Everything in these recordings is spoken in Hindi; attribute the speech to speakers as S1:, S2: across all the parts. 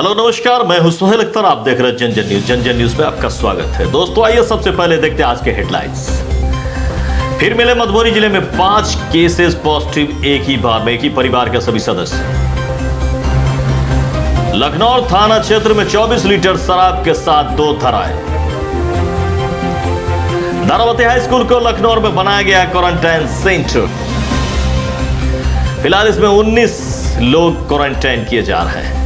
S1: हेलो नमस्कार, मैं हूं सुहेल अख्तर। आप देख रहे हैं जन जन न्यूज। जन जन न्यूज में आपका स्वागत है। दोस्तों आइए सबसे पहले देखते हैं आज के हेडलाइंस। फिर मिले मधुबनी जिले में 5 केसेस पॉजिटिव एक ही बार में, एक ही परिवार के सभी सदस्य। लखनऊ थाना क्षेत्र में 24 लीटर शराब के साथ 2 धराए। दारावती हाई स्कूल को लखनऊ में बनाया गया क्वारंटाइन सेंटर। फिलहाल इसमें 19 लोग क्वारंटाइन किए जा रहे हैं।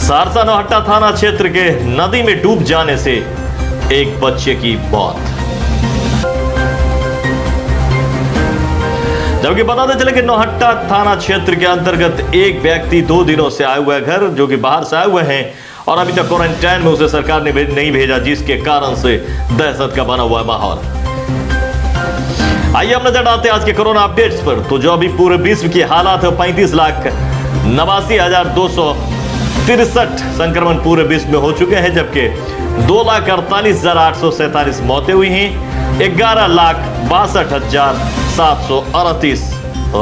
S1: सहरसा नौहट्टा थाना क्षेत्र के नदी में डूब जाने से एक बच्चे की मौत। जबकि बताते चले कि नौहट्टा थाना क्षेत्र के अंतर्गत एक व्यक्ति 2 दिनों से आए हुए घर, जो कि बाहर से आए हुए हैं और अभी तक क्वारंटाइन में उसे सरकार ने नहीं भेजा, जिसके कारण से दहशत का बना हुआ है माहौल। आइए हम नजर डालते हैं आज के कोरोना अपडेट्स पर। तो जो अभी पूरे विश्व की हालात है, 35,89,263 संक्रमण पूरे विश्व में हो चुके हैं, जबकि 2,48,847 मौतें हुई हैं। 11,62,738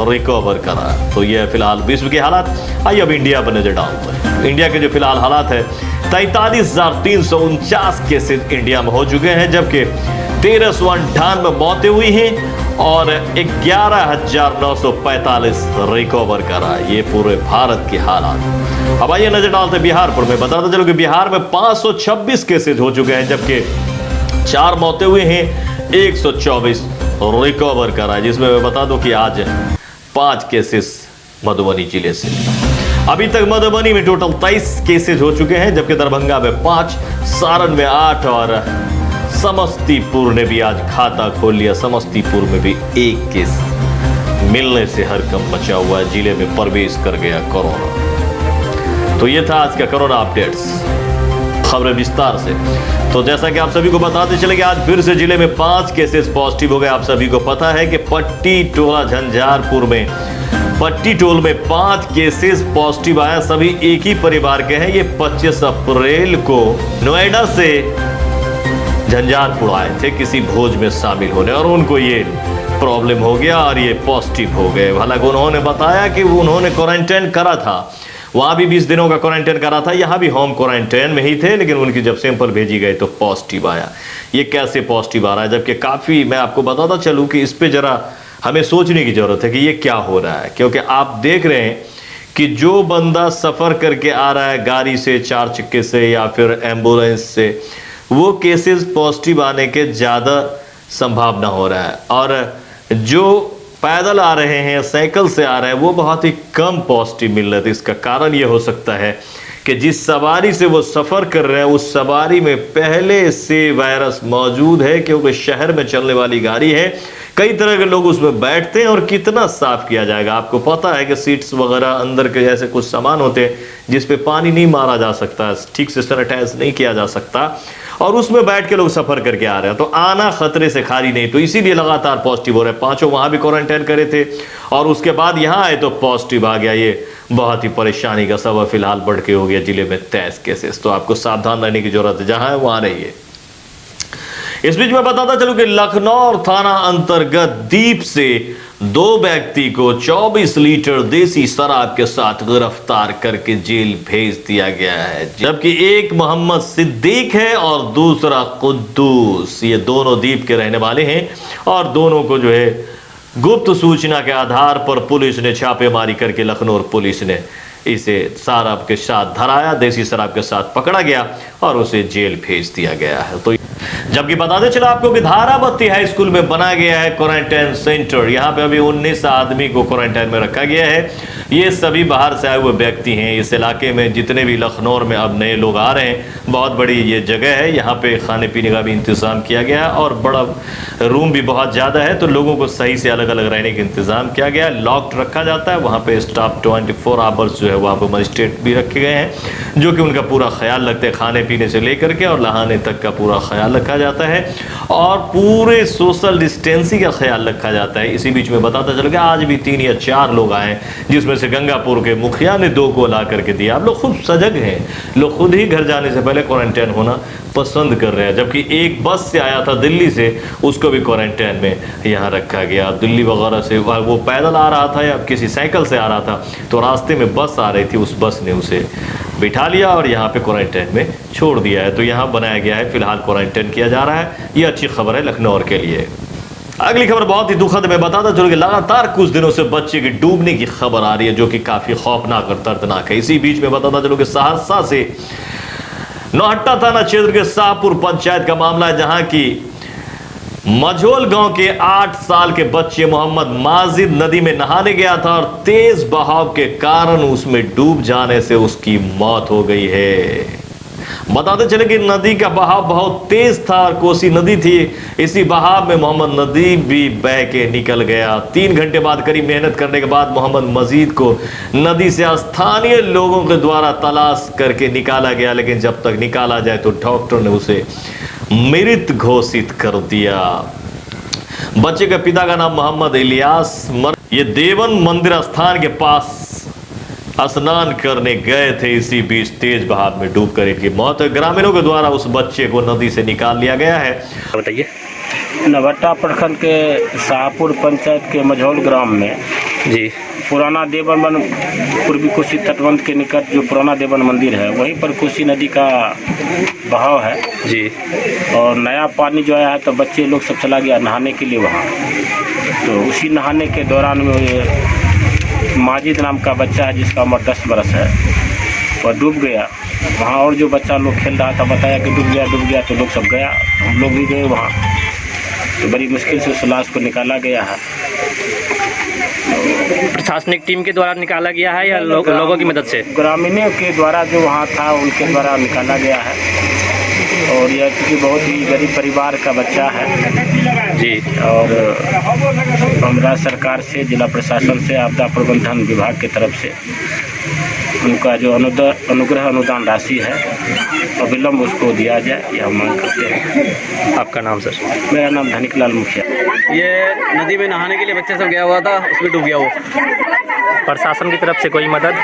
S1: रिकवर करा। तो ये फिलहाल विश्व के हालात। आइए अब इंडिया पर नजर डालते हैं। इंडिया के जो फिलहाल हालात है, 43,349 केसेस इंडिया में हो चुके हैं, जबकि 1398 मौतें हुई हैं और 11,945 रिकवर करा। ये पूरे भारत के हालात। अब आइए नजर डालते हैं बिहार पर। मैं बताता चलूं कि बिहार में 526 केसेस हो चुके हैं, जबकि 4 मौतें हुई हैं, 124 रिकवर करा, जिसमें मैं बता दूं कि आज 5 केसेस मधुबनी जिले से। अभी तक मधुबनी में टोटल 23 केसेस हो चुके हैं, जबकि दरभंगा में 5, सारण में 8 और समस्तीपुर ने भी आज खाता खोल लिया। समस्तीपुर में भी 1 केस मिलने से हरकंप मचा हुआ है। जिले में प्रवेश कर गया कोरोना। तो ये था आज का कोरोना अपडेट्स। खबरें विस्तार से। तो जैसा कि आप सभी को बताते चले कि आज फिर से जिले में 5 केसेस पॉजिटिव हो गए। आप सभी को पता है कि पट्टी टोला झंझारपुर में पट्टी टोल में 5 केसेस पॉजिटिव आया। सभी एक ही परिवार के हैं। ये 25 अप्रैल को नोएडा से झंझारपुर आए थे किसी भोज में शामिल होने, और उनको ये प्रॉब्लम हो गया और ये पॉजिटिव हो गए। हालांकि उन्होंने बताया कि उन्होंने क्वारंटाइन करा था, वहां भी 20 दिनों का क्वारंटाइन करा था, यहाँ भी होम क्वारंटाइन में ही थे, लेकिन उनकी जब सैंपल भेजी गई तो पॉजिटिव आया। ये कैसे पॉजिटिव आ रहा है? जबकि काफ़ी, मैं आपको बताता चलूँ कि इस पर ज़रा हमें सोचने की ज़रूरत है कि ये क्या हो रहा है। क्योंकि आप देख रहे हैं कि जो बंदा सफ़र करके आ रहा है गाड़ी से, 4 चक्के से या फिर एम्बुलेंस से, वो केसेस पॉजिटिव आने के ज़्यादा संभावना हो रहा है, और जो पैदल आ रहे हैं, साइकिल से आ रहे हैं, वो बहुत ही कम पॉजिटिव मिल रहे थे। इसका कारण ये हो सकता है कि जिस सवारी से वो सफ़र कर रहे हैं, उस सवारी में पहले से वायरस मौजूद है, क्योंकि शहर में चलने वाली गाड़ी है, कई तरह के लोग उसमें बैठते हैं, और कितना साफ किया जाएगा। आपको पता है कि सीट्स वगैरह अंदर के जैसे कुछ सामान होते हैं जिस पे पानी नहीं मारा जा सकता, ठीक से सैनिटाइज नहीं किया जा सकता, और उसमें बैठ के लोग सफर करके आ रहे हैं। तो आना खतरे से खाली नहीं, तो इसीलिए लगातार पॉजिटिव हो रहे हैं। 5 वहां भी क्वारंटाइन करे थे और उसके बाद यहाँ आए तो पॉजिटिव आ गया। ये बहुत ही परेशानी का सबब फिलहाल बढ़ के हो गया जिले में 23 केसेस। तो आपको सावधान रहने की जरूरत है, जहां है वहां रहिए। इस बीच में बताता चलूं कि लखनऊ थाना अंतर्गत दीप से 2 व्यक्ति को 24 लीटर देसी शराब के साथ गिरफ्तार करके जेल भेज दिया गया है, जबकि एक मोहम्मद सिद्दीक है और दूसरा कुद्दूस। ये दोनों दीप के रहने वाले हैं, और दोनों को जो है गुप्त सूचना के आधार पर पुलिस ने छापेमारी करके लखनऊ पुलिस ने इसे शराब के साथ धराया, देसी शराब के साथ पकड़ा गया और उसे जेल भेज दिया गया है। तो जबकि बताते चला आपको कि दारावती हाई स्कूल में बनाया गया है क्वारंटाइन सेंटर। यहाँ पे अभी 19 आदमी को क्वारंटाइन में रखा गया है। ये सभी बाहर से आए हुए व्यक्ति हैं। इस इलाके में जितने भी लखनऊ में अब नए लोग आ रहे हैं, बहुत बड़ी ये जगह है। यहाँ पे खाने पीने का भी इंतज़ाम किया गया है, और बड़ा रूम भी बहुत ज़्यादा है, तो लोगों को सही से अलग अलग रहने का इंतज़ाम किया गया है। लॉक्ड रखा जाता है वहाँ पे। स्टाफ 24 आवर्स जो है वहाँ पर मजिस्ट्रेट भी रखे गए हैं, जो कि उनका पूरा ख्याल रखते हैं, खाने पीने से लेकर के और नहाने तक का पूरा ख्याल रखा जाता है, और पूरे सोशल डिस्टेंसिंग का ख्याल रखा जाता है। इसी बीच में बताता चलो कि आज भी 3 या 4 लोग आए, जिसमें से गंगापुर के मुखिया ने 2 को ला करके दिया। आप लोग खुद सजग हैं, लोग खुद ही घर जाने से पहले क्वारंटाइन होना पसंद कर रहे हैं। जबकि एक बस से आया था दिल्ली से, उसको भी क्वारंटाइन में यहाँ रखा गया। दिल्ली वगैरह से वो पैदल आ रहा था या किसी साइकिल से आ रहा था, तो रास्ते में बस आ रही थी, उस बस ने उसे बिठा लिया और यहाँ पे क्वारंटाइन में छोड़ दिया है। तो यहाँ बनाया गया है, फिलहाल क्वारंटाइन किया जा रहा है। ये अच्छी खबर है लखनऊ के लिए। अगली खबर बहुत ही दुखद, मैं बताता चलूँ कि लगातार कुछ दिनों से बच्चे के डूबने की खबर आ रही है, जो कि काफी खौफनाक और दर्दनाक है। इसी बीच में बताता चलूँ कि सहरसा से नौहट्टा थाना क्षेत्र के शाहपुर पंचायत का मामला है, जहां की मझोल गांव के 8 साल के बच्चे मोहम्मद माजिद नदी में नहाने गया था और तेज बहाव के कारण उसमें डूब जाने से उसकी मौत हो गई है। बताते चले कि नदी का बहाव बहुत तेज था और कोसी नदी थी। इसी बहाव में मोहम्मद नदी भी बह के निकल गया। 3 घंटे बाद कड़ी मेहनत करने के बाद मोहम्मद मजीद को नदी से स्थानीय लोगों के द्वारा तलाश करके निकाला गया, लेकिन जब तक निकाला जाए तो डॉक्टर ने उसे मृत घोषित कर दिया। बच्चे के पिता का नाम मोहम्मद इलियास ये देवन मंदिर स्थान के पास स्नान करने गए थे। इसी बीच तेज बहाव में डूबकर इनकी मौत है। ग्रामीणों के द्वारा उस बच्चे को नदी से निकाल लिया गया है।
S2: बताइए।
S3: नौहट्टा प्रखंड के शाहपुर पंचायत के मझौल ग्राम में
S2: जी।
S3: पुराना देवन पूर्वी कोसी तटबंध के निकट जो पुराना देवन मंदिर है, वहीं पर कोसी नदी का बहाव है
S2: जी।
S3: और नया पानी जो आया है, तो बच्चे लोग सब चला गया नहाने के लिए वहाँ। तो उसी नहाने के दौरान में माजिद नाम का बच्चा है, जिसका उम्र 10 बरस है, वह डूब गया वहाँ। और जो बच्चा लोग खेल रहा था बताया कि डूब गया, तो लोग सब गया, हम लोग भी गए वहाँ। तो बड़ी मुश्किल से उस लाश को निकाला गया है।
S2: प्रशासनिक टीम के द्वारा निकाला गया है या लोगों की मदद से?
S3: ग्रामीणों के द्वारा जो वहाँ था उनके द्वारा निकाला गया है। और यह क्योंकि बहुत ही गरीब परिवार का बच्चा है
S2: जी।
S3: और पंद्रह सरकार से, जिला प्रशासन से, आपदा प्रबंधन विभाग की तरफ से उनका जो अनुग्रह अनुदान राशि है अविलंब उसको दिया जाए, यह मांग करते हैं।
S2: आपका नाम सर?
S3: मेरा नाम धनिकलाल मुखिया।
S4: ये नदी में नहाने के लिए बच्चे सब गया हुआ था, उसमें डूब गया वो।
S2: प्रशासन की तरफ से कोई मदद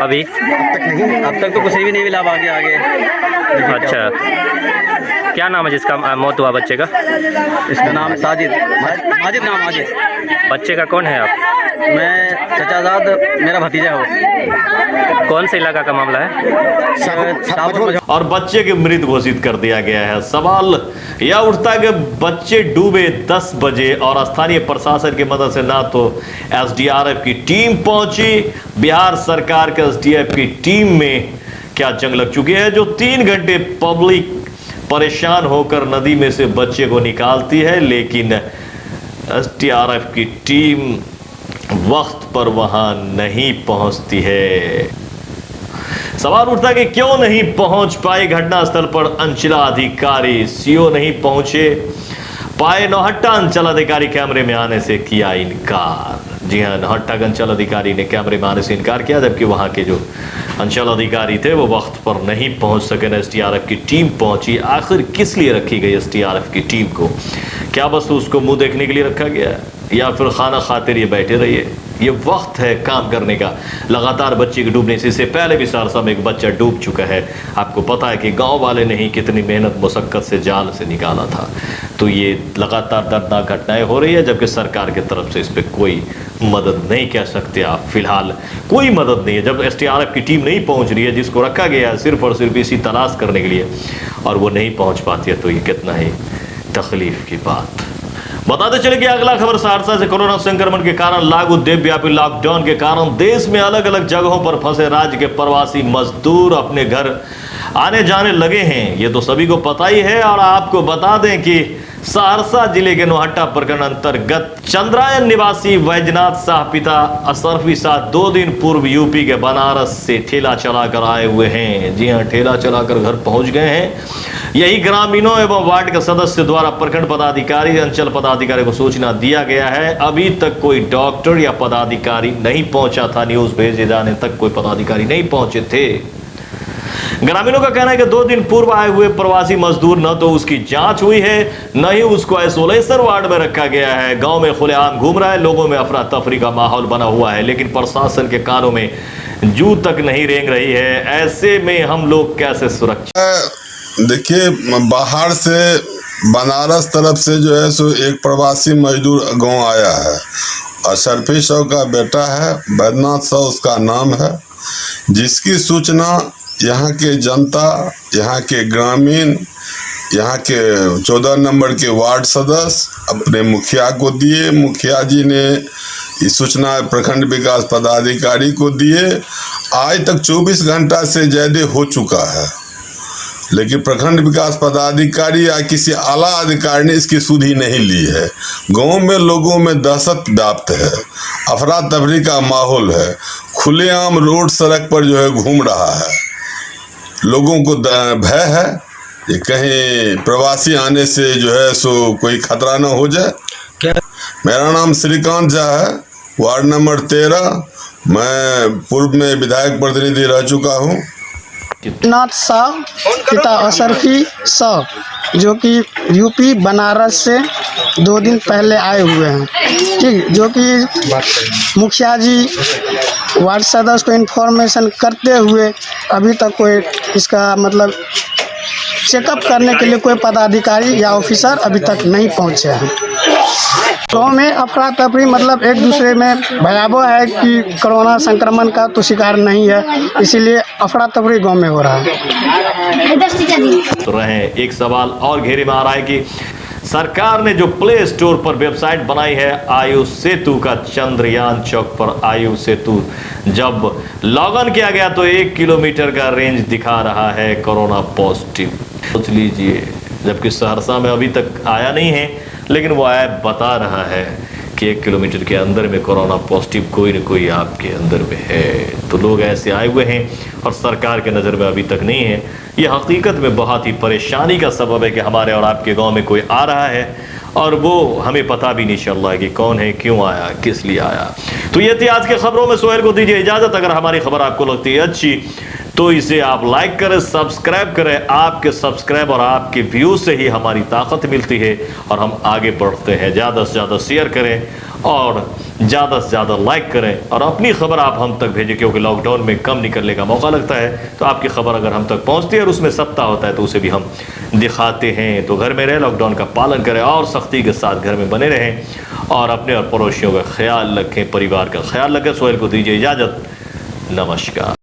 S2: अभी?
S4: अब तक तो कुछ भी नहीं मिला। आगे
S2: अच्छा, क्या नाम है जिसका मौत हुआ बच्चे का?
S4: इसका नाम साजिद, माजिद नाम माजिद।
S2: बच्चे का कौन है आप?
S4: मैं चचाजाद, मेरा भतीजा हो।
S2: कौन से इलाका का मामला है?
S1: और बच्चे के मृत घोषित कर दिया गया है। सवाल यह उठता है कि बच्चे डूबे 10 बजे और स्थानीय प्रशासन की मदद से ना तो एसडीआरएफ की टीम पहुंची। बिहार सरकार के एसडीआरएफ की टीम में क्या जंग लग चुकी है, जो 3 घंटे पब्लिक परेशान होकर नदी में से बच्चे को निकालती है, लेकिन एसडीआरएफ की टीम वक्त पर वहां नहीं पहुंचती है। सवाल उठता है कि क्यों नहीं पहुंच पाए घटनास्थल पर अंचलाधिकारी, सीओ नहीं पहुंचे पाए। नौहट्टा अंचल अधिकारी कैमरे में आने से किया इनकार। जी हाँ, नौहट्टा के अंचल अधिकारी ने कैमरे में आने से इनकार किया, जबकि वहां के जो अंचल अधिकारी थे वो वक्त पर नहीं पहुंच सके। एसडीआरएफ की टीम पहुंची। आखिर किस लिए रखी गई एसडीआरएफ की टीम को? क्या बस उसको मुंह देखने के लिए रखा गया या फिर खाना खातिर ये बैठे रहिए? ये वक्त है काम करने का। लगातार बच्चे के डूबने से, इससे पहले भी सहरसा में एक बच्चा डूब चुका है। आपको पता है कि गांव वाले ने ही कितनी मेहनत मुशक्कत से जाल से निकाला था। तो ये लगातार दर्दनाक घटनाएं हो रही है, जबकि सरकार की तरफ से इस पर कोई मदद नहीं कह सकते आप। फिलहाल कोई मदद नहीं है। जब एसडीआरएफ की टीम नहीं पहुंच रही है, जिसको रखा गया है सिर्फ और सिर्फ इसी तलाश करने के लिए, और वो नहीं पहुंच पाती है, तो ये कितना ही तकलीफ की बात। बताते चले कि अगला खबर सहरसा से। कोरोना संक्रमण के कारण लागू देशव्यापी लॉकडाउन के कारण देश में अलग अलग जगहों पर फंसे राज्य के प्रवासी मजदूर अपने घर आने जाने लगे हैं। ये तो सभी को पता ही है। और आपको बता दें कि सहरसा जिले के नौहट्टा प्रखंड अंतर्गत चंद्रायन निवासी वैजनाथ शाह पिता असरफी शाह 2 दिन पूर्व यूपी के बनारस से ठेला चलाकर आए हुए हैं। जी हाँ, ठेला चलाकर घर पहुंच गए हैं। यही ग्रामीणों एवं वार्ड के सदस्य द्वारा प्रखंड पदाधिकारी, अंचल पदाधिकारी को सूचना दिया गया है। अभी तक कोई डॉक्टर या पदाधिकारी नहीं पहुंचा था। न्यूज भेजे जाने तक कोई पदाधिकारी नहीं पहुंचे थे। ग्रामीणों का कहना है कि 2 दिन पूर्व आए हुए प्रवासी मजदूर न तो उसकी जांच हुई है, न ही उसको आइसोलेशन वार्ड में रखा गया है। गांव में खुलेआम घूम रहा है, लोगों में अफरा तफरी का माहौल बना हुआ है, लेकिन प्रशासन के कानों में जू तक नहीं रेंग रही है। ऐसे में हम लोग कैसे सुरक्षित?
S5: देखिए, बाहर से बनारस तरफ से जो है सो एक प्रवासी मजदूर गांव आया है। अशरफी साहु का बेटा है, बैद्यनाथ साहु उसका नाम है, जिसकी सूचना यहाँ के जनता, यहाँ के ग्रामीण, यहाँ के 14 नंबर के वार्ड सदस्य अपने मुखिया को दिए। मुखिया जी ने इस सूचना प्रखंड विकास पदाधिकारी को दिए। आज तक 24 घंटा से ज़्यादा हो चुका है, लेकिन प्रखंड विकास पदाधिकारी या किसी आला अधिकारी ने इसकी सुधि नहीं ली है। गांव में लोगों में दहशत व्याप्त है, अफरा तफरी का माहौल है, खुलेआम रोड सड़क पर जो है घूम रहा है। लोगों को भय है कि कहीं प्रवासी आने से जो है सो कोई खतरा न हो जाए।
S6: क्या?
S5: मेरा नाम श्रीकांत झा है, वार्ड नंबर 13। मैं पूर्व में विधायक प्रतिनिधि रह चुका हूँ।
S6: नाथ शाह पिता अशरफी शाह, जो कि यूपी बनारस से 2 दिन पहले आए हुए हैं, ठीक, जो कि मुखिया जी वार्ड सदस्य को इन्फॉर्मेशन करते हुए अभी तक कोई इसका मतलब चेकअप करने के लिए कोई पदाधिकारी या ऑफिसर अभी तक नहीं पहुंचे हैं। गाँव में अफरा तफरी मतलब एक दूसरे में भयावह है कि कोरोना संक्रमण का तो शिकार नहीं है, इसीलिए अफरा तफरी गाँव में हो रहा है।
S1: तो रहे एक सवाल और घेरे में आ रहा है कि सरकार ने जो प्ले स्टोर पर वेबसाइट बनाई है आयुष सेतु का, चंद्रयान चौक पर आयुष सेतु, जब लॉगिन किया गया तो 1 किलोमीटर का रेंज दिखा रहा है कोरोना पॉजिटिव। सोच लीजिए, जबकि सहरसा में अभी तक आया नहीं है, लेकिन वो ऐप बता रहा है कि 1 किलोमीटर के अंदर में कोरोना पॉजिटिव कोई न कोई आपके अंदर में है। तो लोग ऐसे आए हुए हैं और सरकार के नज़र में अभी तक नहीं है। ये हकीकत में बहुत ही परेशानी का सबब है कि हमारे और आपके गांव में कोई आ रहा है और वो हमें पता भी नहीं चल रहा है कि कौन है, क्यों आया, किस लिए आया। तो ये थी आज के खबरों में। सोहेल को दीजिए इजाज़त। अगर हमारी खबर आपको लगती है अच्छी तो इसे आप लाइक करें, सब्सक्राइब करें। आपके सब्सक्राइब और आपके व्यू से ही हमारी ताकत मिलती है और हम आगे बढ़ते हैं। ज़्यादा से ज़्यादा शेयर करें और ज़्यादा से ज़्यादा लाइक करें और अपनी खबर आप हम तक भेजें, क्योंकि लॉकडाउन में कम निकलने का मौका लगता है। तो आपकी खबर अगर हम तक पहुंचती है और उसमें सत्ता होता है तो उसे भी हम दिखाते हैं। तो घर में रहें, लॉकडाउन का पालन करें और सख्ती के साथ घर में बने रहें और अपने और पड़ोसियों का ख्याल रखें, परिवार का ख्याल रखें। सोहेल को दीजिए इजाज़त। नमस्कार।